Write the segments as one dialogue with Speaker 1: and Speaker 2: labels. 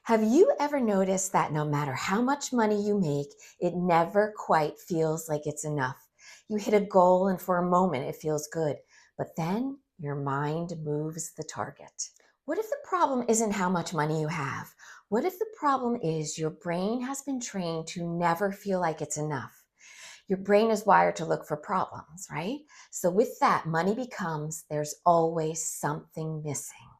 Speaker 1: Have you ever noticed that no matter how much money you make, it never quite feels like it's enough? You hit a goal and for a moment it feels good, but then your mind moves the target. What if the problem isn't how much money you have? What if the problem is your brain has been trained to never feel like it's enough? Your brain is wired to look for problems, right? So with that, money becomes there's always something missing.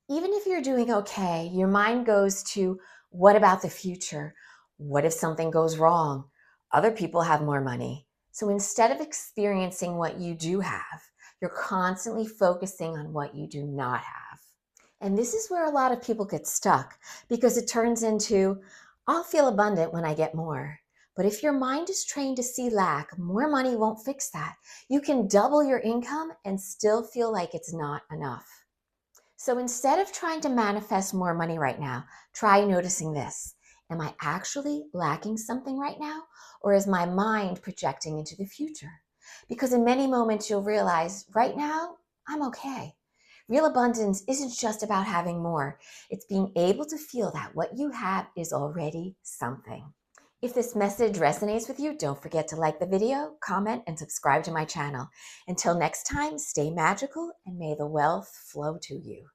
Speaker 1: Even if you're doing okay, your mind goes to what about the future? What if something goes wrong? Other people have more money. So instead of experiencing what you do have, you're constantly focusing on what you do not have. And this is where a lot of people get stuck because it turns into, I'll feel abundant when I get more. But if your mind is trained to see lack, more money won't fix that. You can double your income and still feel like it's not enough. So instead of trying to manifest more money right now, try noticing this. Am I actually lacking something right now? Or is my mind projecting into the future? Because in many moments you'll realize right now, I'm okay. Real abundance isn't just about having more. It's being able to feel that what you have is already something. If this message resonates with you, don't forget to like the video, comment, and subscribe to my channel. Until next time, stay magical and may the wealth flow to you.